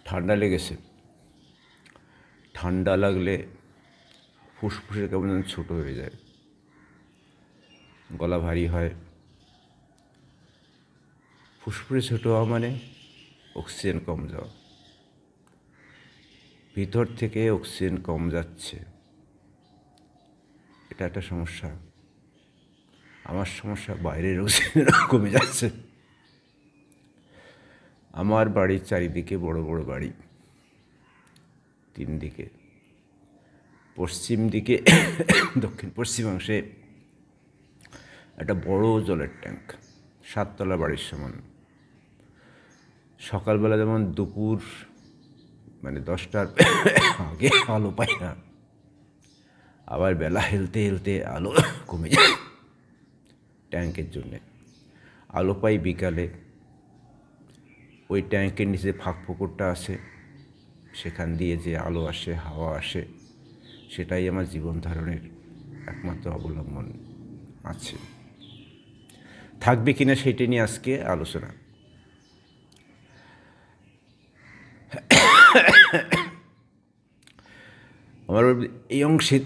ঠান্ডা লেগেছে। ঠান্ডা লাগলে ফুসফুসে কেমন যেন ছোটো হয়ে যায়, গলা ভারী হয়। ফুসফুসে ছোটো হওয়া মানে অক্সিজেন কম যাওয়া। ভিতর থেকে অক্সিজেন কম যাচ্ছে, এটা একটা সমস্যা। আমার সমস্যা বাইরের অক্সিজেন কমে যাচ্ছে। আমার বাড়ির চারিদিকে বড় বড় বাড়ি, 3 দিকে। পশ্চিম দিকে দক্ষিণ পশ্চিমাংশে একটা বড় জলের ট্যাঙ্ক, 7 তলা বাড়ির সমান। সকালবেলা যেমন দুপুর মানে 10টার আগে আলো পাই না, আবার বেলা হেলতে হেলতে আলো কমে যায় ট্যাঙ্কের জন্যে। আলো পাই বিকালে, ওই ট্যাঙ্কের নিচে ফাঁক ফোকরটা আছে, সেখান দিয়ে যে আলো আসে, হাওয়া আসে, সেটাই আমার জীবন ধারণের একমাত্র অবলম্বন আছে। থাকবে কিনা সেটা নিয়ে আজকে আলোচনা। আমার এই অংশে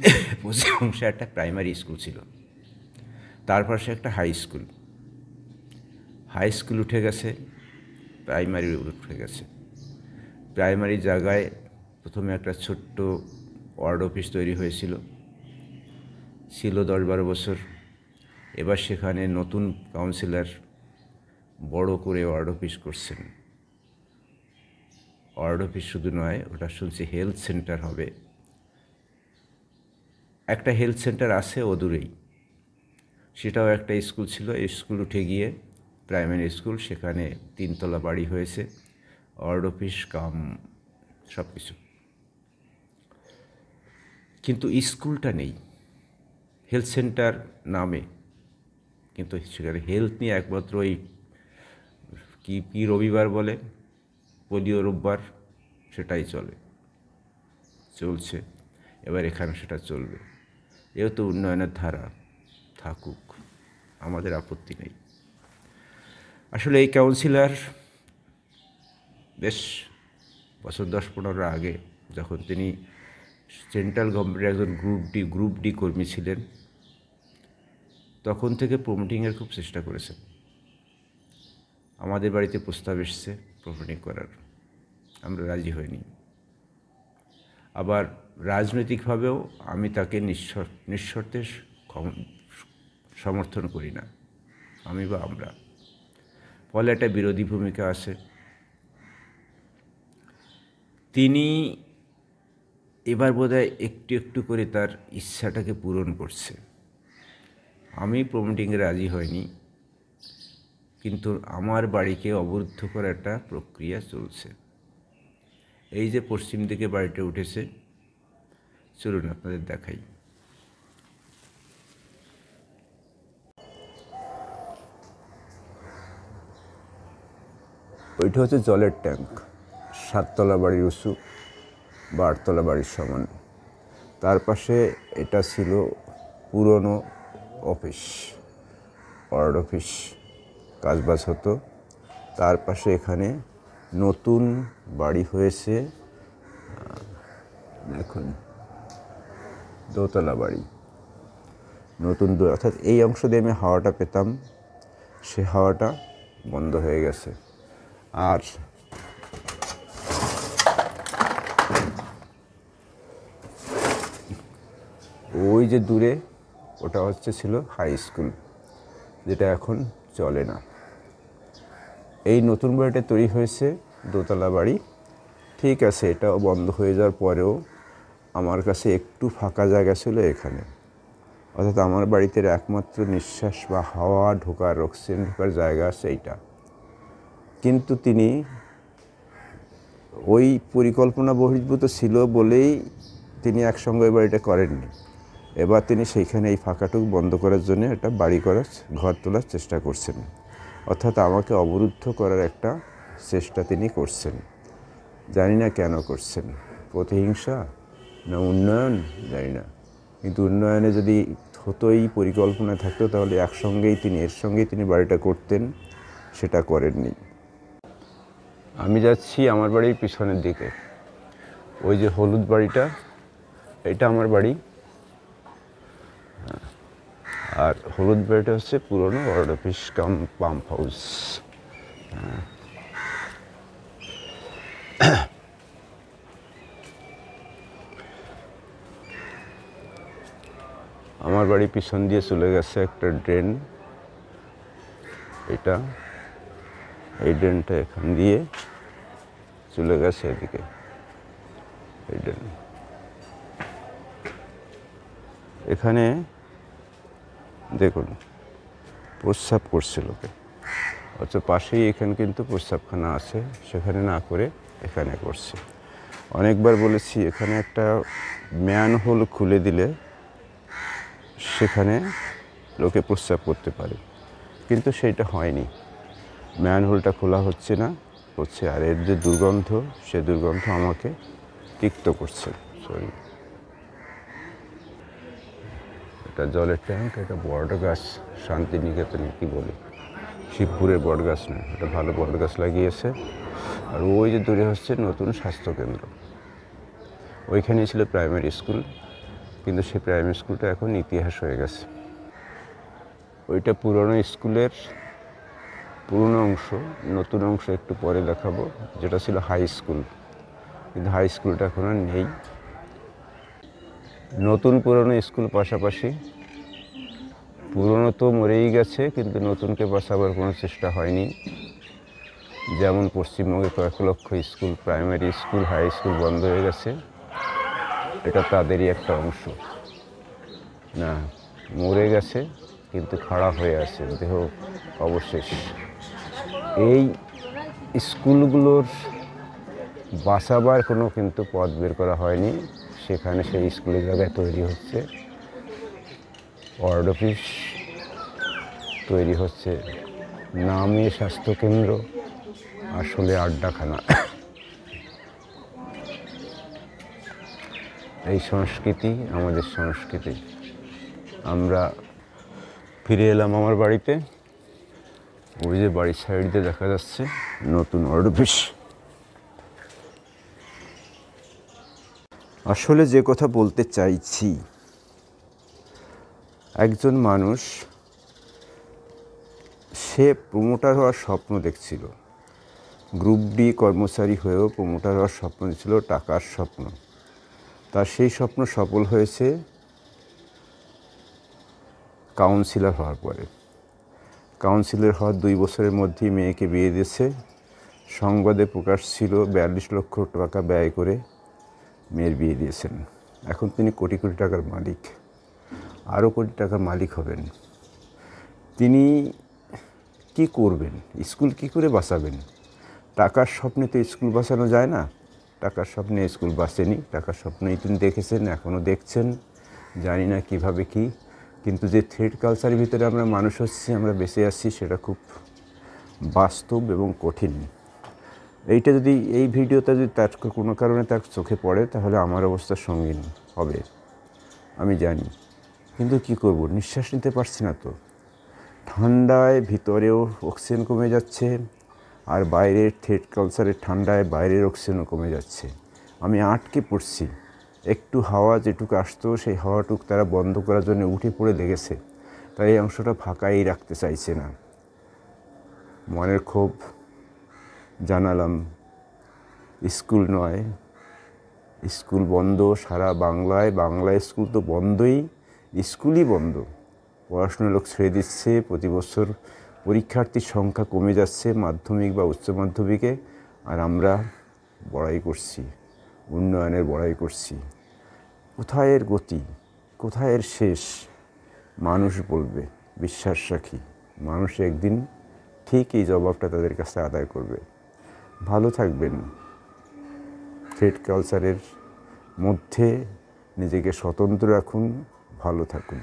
পশ্চিম অংশে একটা প্রাইমারি স্কুল ছিল, তার পাশে একটা হাই স্কুল। হাই স্কুল উঠে গেছে, প্রাইমারি উঠে গেছে। প্রাইমারি জায়গায় প্রথমে একটা ছোট্ট ওয়ার্ড অফিস তৈরি হয়েছিল, ছিল 10-12 বছর। এবার সেখানে নতুন কাউন্সিলর বড় করে ওয়ার্ড অফিস করছেন। ওয়ার্ড অফিস শুধু নয়, ওটা শুনছি হেলথ সেন্টার হবে। একটা হেলথ সেন্টার আছে অদূরেই, সেটাও একটা স্কুল ছিল। স্কুল উঠে গিয়ে প্রাইমারি স্কুল, সেখানে 3 তলা বাড়ি হয়েছে, ওয়ার্ড অফিস কাম সব কিছু। কিন্তু স্কুলটা নেই, হেলথ সেন্টার নামে, কিন্তু সেখানে হেলথ নিয়ে একমাত্র ওই কি রবিবার বলে, পোলিও রোববার, সেটাই চলছে। এবার এখানে সেটা চলবে। যেহেতু উন্নয়নের ধারা, থাকুক, আমাদের আপত্তি নেই। আসলে এই কাউন্সিলর বেশ বছর 10-15 আগে, যখন তিনি সেন্ট্রাল গভর্নমেন্টের একজন গ্রুপ ডি কর্মী ছিলেন, তখন থেকে প্রমোটিংয়ের খুব চেষ্টা করেছেন। আমাদের বাড়িতে প্রস্তাব এসছে প্রমোটিং করার, আমরা রাজি হইনি। আবার রাজনৈতিকভাবেও আমি তাকে নিঃশর্তে সমর্থন করি না, আমি বা আমরা। ফলে একটা বিরোধী ভূমিকা আছে। তিনি এবার বোধহয় একটু একটু করে তার ইচ্ছাটাকে পূরণ করছে। আমি প্রমোটিংয়ে রাজি হইনি, কিন্তু আমার বাড়িকে অবরুদ্ধ করার একটা প্রক্রিয়া চলছে। এই যে পশ্চিম দিকে বাড়িটা উঠেছে, চলুন আপনাদের দেখাই। ওইটা হচ্ছে জলের ট্যাঙ্ক, 7 তলা বাড়ির উঁচু বা 8 তলা বাড়ির সমান। তার পাশে এটা ছিল পুরনো অফিস, ওয়ার্ড অফিস, কাজবাজ হতো। তার পাশে এখানে নতুন বাড়ি হয়েছে, দেখুন দোতলা বাড়ি, নতুন অর্থাৎ এই অংশ দিয়ে আমি হাওয়াটা পেতাম, সে হাওয়াটা বন্ধ হয়ে গেছে। আর ওই যে দূরে, ওটা ছিল হাই স্কুল, যেটা এখন চলে না। এই নতুন বাড়িটা তৈরি হয়েছে, দোতলা বাড়ি, ঠিক আছে। এটাও বন্ধ হয়ে যাওয়ার পরেও আমার কাছে একটু ফাঁকা জায়গা ছিল এখানে, অর্থাৎ আমার বাড়িতে একমাত্র নিঃশ্বাস বা হাওয়া ঢোকার, অক্সিজেন ঢোকার জায়গা আছে এইটা। কিন্তু তিনি ওই পরিকল্পনা বহির্ভূত ছিল বলেই তিনি একসঙ্গে ওই বাড়িটা করেননি। এবার তিনি সেইখানে এই ফাঁকাটুকু বন্ধ করার জন্য একটা বাড়ি করার, ঘর তোলার চেষ্টা করছেন, অর্থাৎ আমাকে অবরুদ্ধ করার একটা চেষ্টা তিনি করছেন। জানি না কেন করছেন, প্রতিহিংসা না উন্নয়ন, জানি না। কিন্তু উন্নয়নে যদি হতো, এই পরিকল্পনা থাকতো, তাহলে এর সঙ্গেই তিনি বাড়িটা করতেন, সেটা করেননি। আমি যাচ্ছি আমার বাড়ির পিছনের দিকে, ওই যে হলুদ বাড়িটা, এটা আমার বাড়ি। আর হলুদ বাড়িটা হচ্ছে পুরনো ward office cum pump house. আমার বাড়ির পিছন দিয়ে চলে গেছে একটা ড্রেন, এটা এই ড্রেনটা এখান দিয়ে চলে গেছে এদিকে, এই ড্রেন। এখানে দেখুন প্রস্রাব করছে লোকে, অথচ পাশেই এখানে কিন্তু প্রস্রাবখানা আছে, সেখানে না করে এখানে করছে। অনেকবার বলেছি এখানে একটা ম্যানহোল খুলে দিলে সেখানে লোকে প্রস্রাব করতে পারে, কিন্তু সেইটা হয়নি। ম্যানহোলটা খোলা হচ্ছে না, হচ্ছে। আর এর যে দুর্গন্ধ, সে দুর্গন্ধ আমাকে তিক্ত করছে। সরি, এটা জলের ট্যাঙ্ক, এটা বট গাছ, শান্তিনিকেতনে কি বলে, শিবপুরের বট গাছ না, এটা ভালো বট গাছ লাগিয়েছে। আর ওই যে দূরে হচ্ছে নতুন স্বাস্থ্যকেন্দ্র, ওইখানেই ছিল প্রাইমারি স্কুল, কিন্তু সেই প্রাইমারি স্কুলটা এখন ইতিহাস হয়ে গেছে। ওইটা পুরনো স্কুলের পুরনো অংশ, নতুন অংশ একটু পরে দেখাবো, যেটা ছিল হাই স্কুল, কিন্তু হাই স্কুলটা এখন আর নেই। নতুন পুরনো স্কুল পাশাপাশি, পুরনো তো মরেই গেছে, কিন্তু নতুনকে বাঁচাবার কোনো চেষ্টা হয়নি। যেমন পশ্চিমবঙ্গে কয়েক লক্ষ school, primary school, high school বন্ধ হয়ে গেছে, এটা তাদেরই একটা অংশ। না, মরে গেছে কিন্তু খাড়া হয়ে আছে, দেহ অবশেষ। এই স্কুলগুলোর বাঁচাবার কোনো কিন্তু পথ বের করা হয়নি। সেখানে সেই স্কুলের জায়গায় তৈরি হচ্ছে ওয়ার্ড অফিস, তৈরি হচ্ছে নামে স্বাস্থ্যকেন্দ্র, আসলে আড্ডাখানা। এই সংস্কৃতি আমাদের সংস্কৃতি। আমরা ফিরে এলাম আমার বাড়িতে, ওই যে বাড়ির সাইড দিয়ে দেখা যাচ্ছে নতুন ওয়ার্ড অফিস। আসলে যে কথা বলতে চাইছি, একজন মানুষ সে প্রমোটার হওয়ার স্বপ্ন দেখছিল, গ্রুপ ডি কর্মচারী হয়েও প্রমোটার হওয়ার স্বপ্ন ছিল, টাকার স্বপ্ন। তার সেই স্বপ্ন সফল হয়েছে কাউন্সিলর হওয়ার পরে। কাউন্সিলর হওয়ার 2 বছরের মধ্যেই মেয়েকে বিয়ে দিয়েছে। সংবাদে প্রকাশ ছিল 42 লক্ষ টাকা ব্যয় করে মেয়ের বিয়ে দিয়েছেন। এখন তিনি কোটি কোটি টাকার মালিক, আরও কোটি টাকার মালিক হবেন। তিনি কি করবেন? স্কুল কি করে বাঁচাবেন? টাকার স্বপ্নে তো স্কুল বাঁচানো যায় না। টাকার স্বপ্নে স্কুল বাঁচেনি, টাকার স্বপ্নেই তিনি দেখেছেন, এখনও দেখছেন, জানি না কিভাবে কি। কিন্তু যে থ্রেড কালচারের ভিতরে আমরা মানুষ হচ্ছি, আমরা বেঁচে আছি, সেটা খুব বাস্তব এবং কঠিন। এইটা যদি, এই ভিডিওটা যদি তার কোনো কারণে তার চোখে পড়ে, তাহলে আমার অবস্থা সঙ্গীন হবে, আমি জানি। কিন্তু কি করব, নিঃশ্বাস নিতে পারছি না তো। ঠান্ডায় ভিতরেও অক্সিজেন কমে যাচ্ছে, আর বাইরের থ্রেড কালচারের ঠান্ডায় বাইরের অক্সিজেনও কমে যাচ্ছে। আমি আটকে পড়ছি। একটু হাওয়া যেটুকু আসতো, সেই হাওয়াটুক তারা বন্ধ করার জন্য উঠে পড়ে লেগেছে, তাই এই অংশটা ফাঁকাই রাখতে চাইছে না। মনের ক্ষোভ জানালাম। স্কুল নয়, স্কুল বন্ধ সারা বাংলায়। বাংলায় স্কুল তো বন্ধই, স্কুলই বন্ধ। পড়াশোনার লোক ছেড়ে দিচ্ছে, প্রতি বছর পরীক্ষার্থীর সংখ্যা কমে যাচ্ছে মাধ্যমিক বা উচ্চ মাধ্যমিকে, আর আমরা বড়াই করছি, উন্নয়নের বড়াই করছি। কোথায় এর গতি, কোথায় এর শেষ? মানুষ বলবে, বিশ্বাস রাখি মানুষ একদিন ঠিক এই জবাবটা তাদের কাছে আদায় করবে। ভালো থাকবেন, থ্রেড কালচারের মধ্যে নিজেকে স্বতন্ত্র রাখুন, ভালো থাকুন।